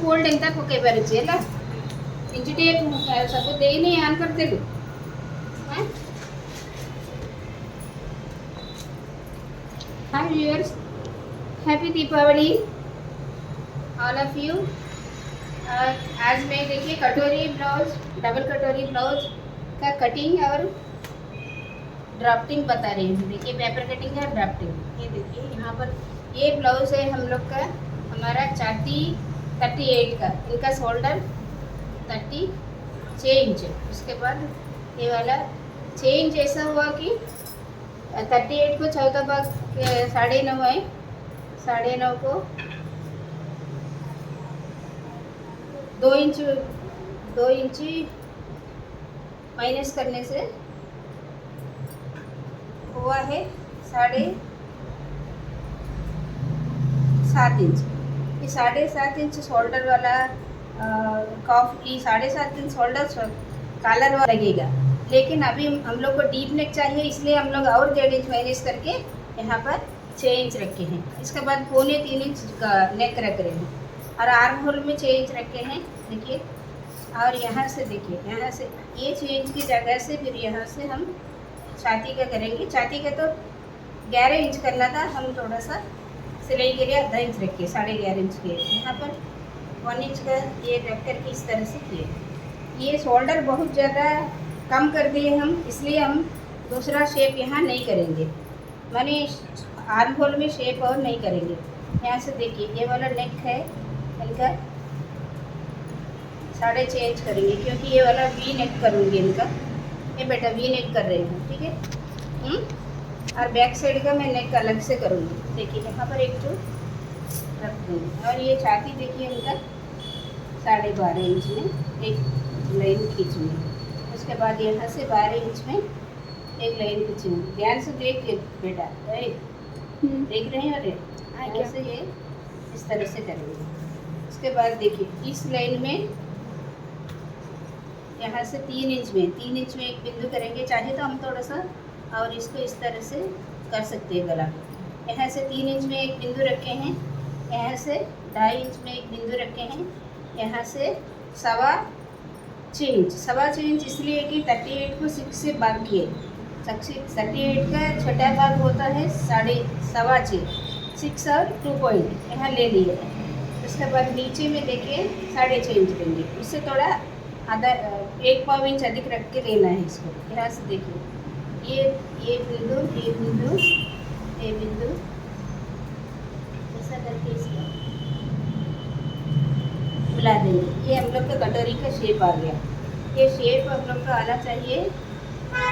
Fold ಎಂತ ಕೊಕ್ಕೆ ಬರುತ್ತೆ ಅಲ್ಲ ಇಂಚು ಟೇಪ್ ಸ್ವಲ್ಪ ದೇನೆ ಆನ್ करते हाँ hi viewers happy Deepavali all of you. आज मैं देखिए कटोरी ब्लाउज डबल कटोरी ब्लाउज का कटिंग और ड्राफ्टिंग बता रही हूँ। देखिए पेपर कटिंग और ड्राफ्टिंग। ये देखिए यहाँ पर ये ब्लाउज है हम लोग का हमारा छाती 38 का, इनका शोल्डर 36 इंच। उसके बाद ये वाला 6 इंच ऐसा हुआ कि 38 को चौथा भाग 9.5 है, 9.5 को 2 इंच माइनस करने से हुआ है 7.5 इंच। ये 7.5 इंच शोल्डर वाला कॉफ की 7.5 इंच शोल्डर कॉलर वाला लगेगा, लेकिन अभी हम लोग को डीप नेक चाहिए इसलिए हम लोग और 1.5 इंच माइनस करके यहाँ पर 6 इंच रखे हैं। इसके बाद 2.25 इंच का नेक रख रहे हैं और आर्म होल में 6 इंच रखे हैं। देखिए और यहाँ से देखिए यहाँ से ये 6 इंच की जगह से फिर यहाँ से हम छाती का करेंगे। छाती का तो 11 इंच करना था, हम थोड़ा सा सिलाई के लिए आधा इंच रखे 11.5 इंच के। यहाँ पर 1 इंच का ये रख कर के इस तरह से किए। ये शोल्डर बहुत ज़्यादा कम कर दिए हम, इसलिए हम दूसरा शेप यहाँ नहीं करेंगे, माने आर्म होल में शेप और नहीं करेंगे। यहाँ से देखिए ये वाला नेक है इनका 6.5 इंच करेंगे, क्योंकि ये वाला वी नेक करूँगी इनका। ये बेटा वी नेक कर रही हूँ, ठीक है। और बैक साइड का मैं नेक अलग से करूँगी। देखिए यहाँ पर एक जो रख दूँगी और ये छाती देखिए इनका 12.5 इंच में एक लाइन खींचूँगी। उसके बाद यहाँ से 12 इंच में एक लाइन खींचूँगी। ध्यान से देखिए बेटा, देख रहे हैं? अरे यहाँ से ये इस तरह से करेंगे। उसके बाद देखिए इस लाइन में यहाँ से 3 इंच में एक बिंदु करेंगे। चाहे तो हम थोड़ा सा और इसको इस तरह से कर सकते हैं गला। यहाँ से 3 इंच में एक बिंदु रखे हैं, यहाँ से 2.5 इंच में एक बिंदु रखे हैं, यहाँ से 6.25 इंच इसलिए कि 38 को 6 से भाग किए। 38 का छोटा भाग होता है 6.25, 6 और 2 पॉइंट यहाँ ले लिए। उसके बाद नीचे में देखिए 6.5 इंच लेंगे, उससे थोड़ा आधा 1 पाव इंच अधिक रख के लेना है इसको। यहाँ से देखिए ये बिंदु ऐसा करके इसको मिला देंगे। ये हम लोग का कटोरी का शेप आ गया। ये शेप हम लोग का आना चाहिए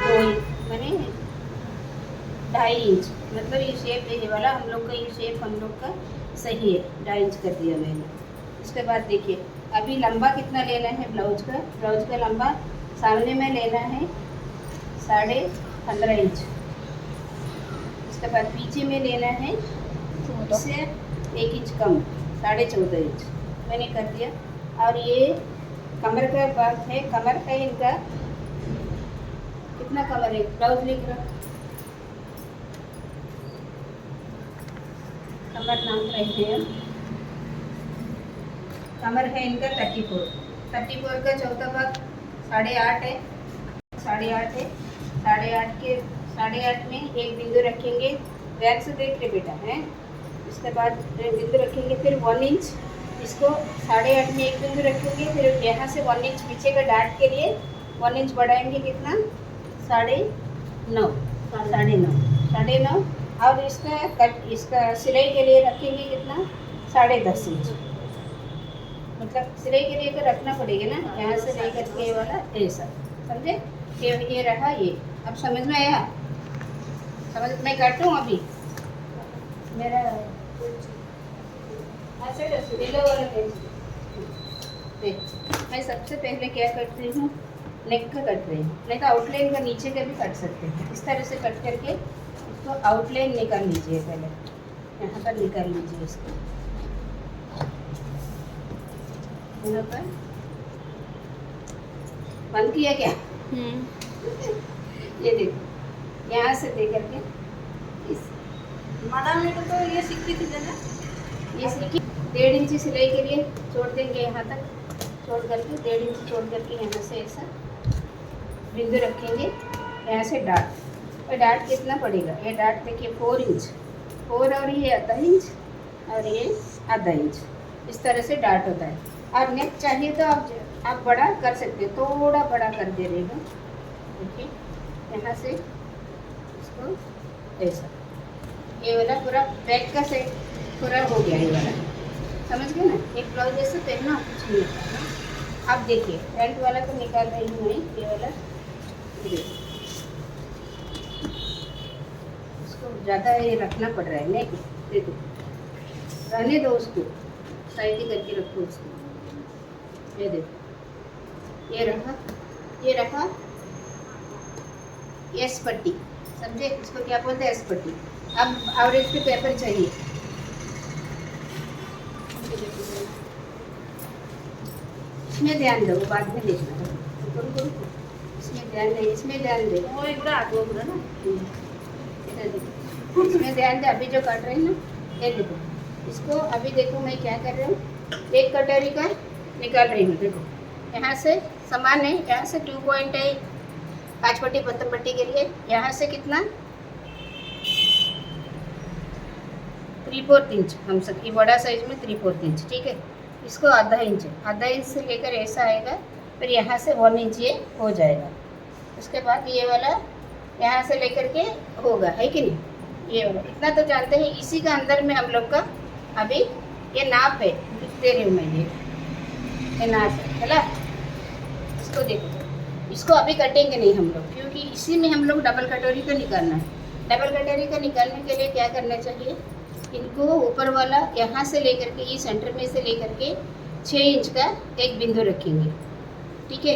2 माने 2.5 इंच, मतलब ये शेप ये वाला हम लोग का ये शेप हम लोग का सही है। 2.5 इंच कर दिया मैंने। उसके बाद देखिए अभी लंबा कितना लेना है ब्लाउज का लंबा सामने में लेना है 15.5 इंच। उसके बाद पीछे में लेना है इससे 1 इंच कम 14.5 इंच मैंने कर दिया। और ये कमर का भाग है, कमर का इनका कितना कमर है ब्लाउज लिख रहा, कमर नाम रहे हैं। कमर है इनका 34 का चौथा भाग 8.5 है, 8.5 में एक बिंदु रखेंगे। बैक से देख ले बेटा है। उसके बाद बिंदु रखेंगे, फिर 1 इंच इसको 8.5 में एक बिंदु रखेंगे, फिर यहाँ से 1 इंच पीछे का डार्ट के लिए 1 इंच बढ़ाएंगे। कितना 9.5 और इसका सिलाई के लिए रखेंगे कितना 10.5 इंच। मतलब सिलाई के लिए तो रखना पड़ेगा ना, यहाँ से नहीं करके ये वाला ऐसा, समझे? ये रहा ये। अब समझ में आया? मैं काटूँ अभी मेरा देख। मैं सबसे पहले क्या करती हूँ, नेक का कट रही हूँ, नहीं तो आउटलाइन का नीचे का भी कट सकते हैं। इस तरह से कट करके इसको आउटलाइन निकाल लीजिए। पहले यहाँ पर निकाल लीजिए इसको, यहाँ पर बंद किया क्या? ये देखो यहाँ से दे करके इस मैडम मेरे को तो ये सीखी थी ना, ये सीखी 1.5 इंच सिलाई के लिए छोड़ देंगे, यहाँ तक छोड़ करके 1.5 इंच छोड़ करके यहाँ से ऐसा बिंदु रखेंगे, यहाँ से डाट। और डाट कितना पड़ेगा, ये डाट देखिए 4 इंच, 4 और ये आधा इंच और ये आधा इंच, इस तरह से डाट होता है। और नेक चाहिए तो आप बड़ा कर सकते हो, थोड़ा बड़ा कर दे रहे हो। देखिए यहाँ से इसको ऐसा, ये वाला पूरा बैक का सेट पूरा हो गया, ये वाला समझ गए ना। एक ब्लाउज जैसे पहनना कुछ नहीं होता है। अब देखिए फ्रंट वाला तो निकाल रही हूँ मैं, ये वाला इसको ज़्यादा ये रखना पड़ रहा है, नहीं देखो रहने दो, उसको साइड ही करके रखो उसको। ये देखो ये रखा एस पट्टी, समझे इसको क्या बोलते हैं, एस पट्टी। अब एवरेज पे पेपर चाहिए, इसमें ध्यान दो, बाद में देखना, इसमें ध्यान दे, इसमें ध्यान दे, वो एक आगे ना, इसमें ध्यान दे। अभी जो काट रहे हैं ना, ये देखो इसको, अभी देखो मैं क्या कर रही हूँ, एक कटोरी का निकाल रही हूँ। देखो यहाँ से समान है, यहाँ से 2 पॉइंट है 5 पट्टी पत्तम पट्टी के लिए, यहाँ से कितना 3/4 इंच, हम सब ये बड़ा साइज में 3/4 इंच, ठीक है। इसको आधा इंच से लेकर ऐसा आएगा, फिर यहाँ से 1 इंच ये हो जाएगा। उसके बाद ये वाला यहाँ से लेकर के होगा, है कि नहीं, ये वाला इतना तो जानते हैं। इसी का अंदर में हम लोग का अभी ये नाप है, दे रही हूँ मैं, ये नाप है ना। इसको देखो, इसको अभी कटेंगे नहीं हम लोग, क्योंकि इसी में हम लोग डबल कटोरी का निकालना है। डबल कटोरी का निकालने के लिए क्या करना चाहिए, इनको ऊपर वाला यहाँ से लेकर के, ये सेंटर में से लेकर के 6 इंच का एक बिंदु रखेंगे, ठीक है।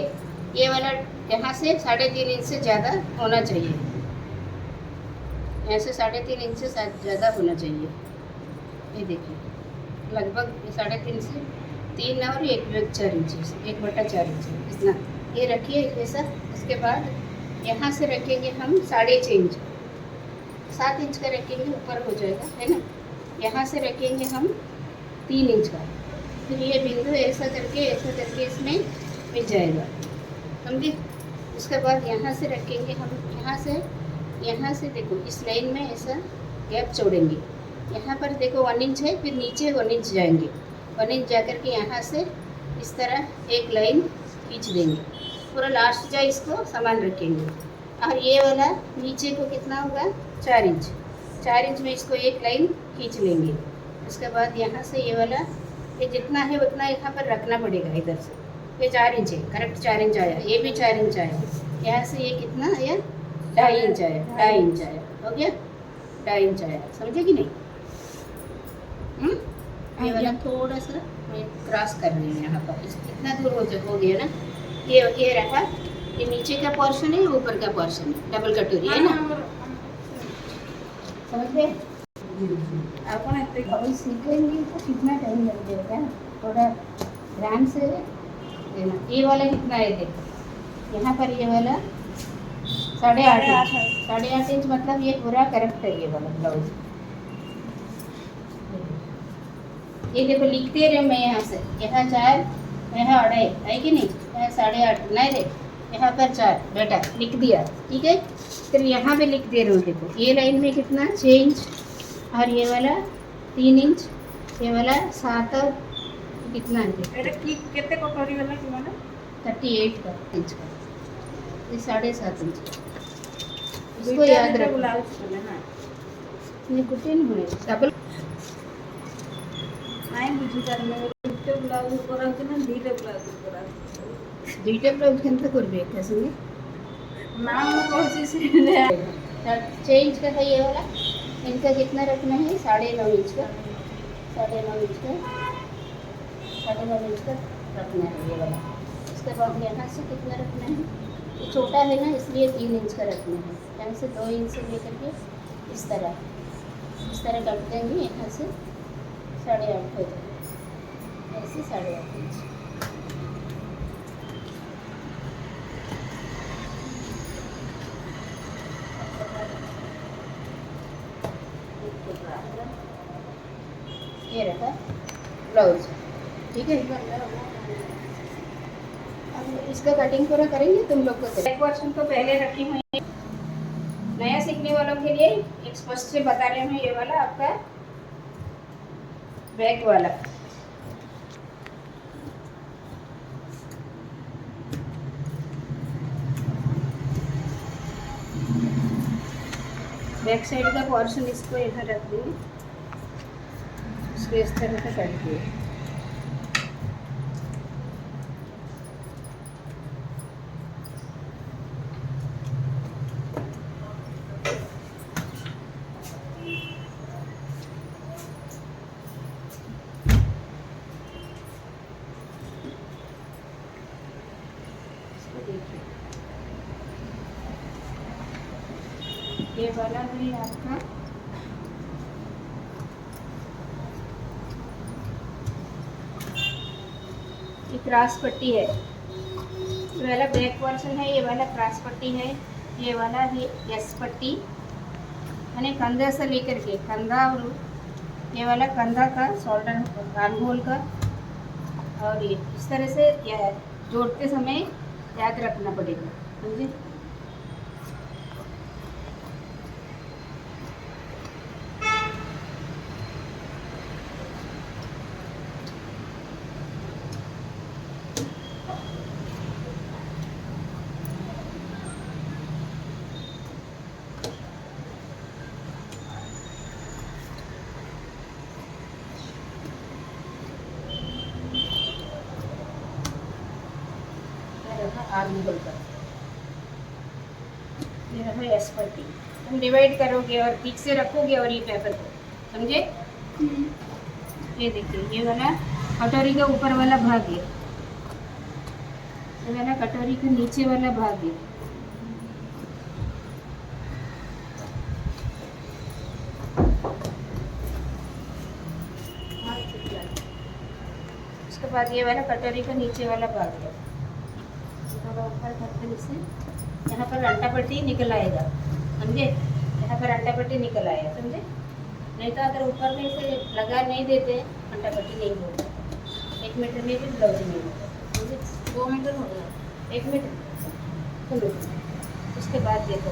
ये वाला यहाँ से 3.5 इंच से ज़्यादा होना चाहिए, यहाँ से 3.5 इंच से ज़्यादा होना चाहिए। ये देखिए लगभग 3.5 से 3 और 1/4 इंच, 1/4 इंच इतना ये रखिए ऐसा। उसके बाद यहाँ से रखेंगे हम 6.5 इंच, 7 इंच का रखेंगे, ऊपर हो जाएगा, है ना। यहाँ से रखेंगे हम 3 इंच का, फिर ये बिंदु ऐसा करके इसमें मिल जाएगा, समझे। उसके बाद यहाँ से रखेंगे हम, यहाँ से देखो इस लाइन में ऐसा गैप छोड़ेंगे। यहाँ पर देखो 1 इंच है, फिर नीचे 1 इंच जाएंगे, 1 इंच जा कर के यहाँ से इस तरह एक लाइन खींच देंगे, पूरा लास्ट जाए इसको समान रखेंगे। और ये वाला नीचे को कितना होगा 4 इंच, 4 इंच में इसको एक लाइन खींच लेंगे। उसके बाद यहाँ से ये वाला, ये जितना है उतना यहाँ पर रखना पड़ेगा इधर से। ये 4 इंच है, करेक्ट 4 इंच आया, ये भी 4 इंच आया, यहाँ से ये कितना आया 2.5 इंच आया, 2.5 इंच आया, हो गया 2.5 इंच आया, समझे कि नहीं। ये वाला थोड़ा सा मैं क्रॉस कर रही हूँ यहाँ पर, कितना दूर हो गया ना। ये रखा, ये नीचे का पोर्शन है, ऊपर का पोर्शन है, डबल कटोरी है ना, समझ गए। अपन इतने सीखेंगे तो कितना टाइम लग जाएगा, थोड़ा ध्यान से देना। ये वाला कितना है देखो, यहाँ पर ये वाला 8.5 इंच, मतलब ये पूरा करेक्ट है ये वाला ब्लाउज। ये देखो लिखते रहे मैं, यहाँ से यहाँ 4, यहाँ 2.5 है कि नहीं, यहाँ 8.5 नहीं रे, यहाँ पर 4 बेटा लिख दिया, ठीक है। फिर यहाँ पे लिख दे रहे हो, देखो ये लाइन में कितना 6 इंच, और ये वाला 3 इंच, ये वाला 7 और कितना है कितने कटोरी वाला कि वाला 38 का इंच का, ये 7.5 इंच। इसको याद रखो, नहीं कुछ नहीं हुए डबल नहीं बुझी करने ଗୋଟେ ବ୍ଲାଉଜ କରାଉଛି ନା ଦୁଇଟା ବ୍ଲାଉଜ କରାଉଛି, ଦୁଇଟା ବ୍ଲାଉଜ କେମିତି କରିବେ ଏକା ସାଙ୍ଗେ ना मैं कौन सी 6 इंच का है ये वाला, इनका कितना रखना है 9.5 इंच का, 9.5 इंच का, 9.5 इंच का रखना है ये वाला। उसके बाद यहाँ से कितना रखना है, ये छोटा है ना इसलिए 3 इंच का रखना है। यहाँ से 2 इंच से लेकर के इस तरह काट देंगे, यहाँ से 8.5 हो जाएगा, ऐसे 8.5 इंच। ये रखा ब्लाउज, ठीक है। अब इसका कटिंग पूरा करेंगे तुम लोग को। बैक पोर्शन तो पहले रखी हुई है, नया सीखने वालों के लिए एक स्पष्ट से बता रहे हैं। ये वाला आपका बैक वाला, बैक साइड का पोर्शन इसको यहाँ रख देंगे, इसको इस तरह से काट दिए। ये वाला है आपका ये क्रॉस पट्टी है, ये वाला बैक पोर्शन है, ये वाला क्रॉस पट्टी है, ये वाला है एस पट्टी, यानी कंधा से लेकर के कंधा, और ये वाला कंधा का शोल्डर कान होल का, और ये इस तरह से जोड़ते समय याद रखना पड़ेगा, समझे। आर्मी होल का ये रहा एस पट्टी। तुम डिवाइड करोगे और ठीक से रखोगे और ये पेपर को, समझे। ये देखिए, ये वाला कटोरी का ऊपर वाला भाग है, ये वाला कटोरी का नीचे वाला भाग है। उसके बाद ये वाला कटोरी का नीचे वाला भाग है, थोड़ा ऊपर करके इसे यहाँ पर अंटा पट्टी निकल आएगा, समझे। यहाँ पर अंटा पट्टी निकल आएगा, समझे। नहीं तो अगर ऊपर में से लगा नहीं देते अंटा पट्टी नहीं होगा। 1 मीटर में भी ब्लाउज नहीं होगा, समझे। 2 मीटर हो गया, 1 मीटर सुनो। उसके बाद देखो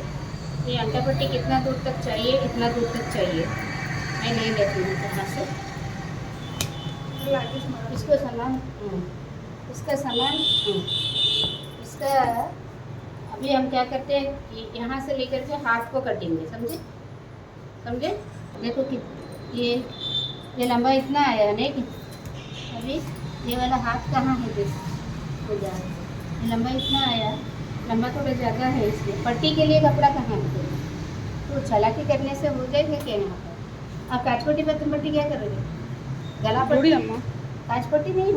ये अंटा पट्टी कितना दूर तक चाहिए, इतना दूर तक चाहिए। मैं नहीं लेती हूँ यहाँ से, इसको सामान इसका सामान इसका। अभी हम क्या करते हैं, यहाँ से लेकर के हाथ को कटेंगे, समझे समझे। देखो कि ये लंबा इतना आया नहीं कि अभी ये वाला हाथ कहाँ है, देखो हो जा रहा है। ये लंबा इतना आया, लंबा थोड़ा ज़्यादा है, इसलिए पट्टी के लिए कपड़ा कहाँ है, तो चालाकी करने से हो जाएगा क्या यहाँ पर। आप काच पट्टी पर तुम पट्टी क्या करोगे, गला पट्टी, काच पट्टी नहीं।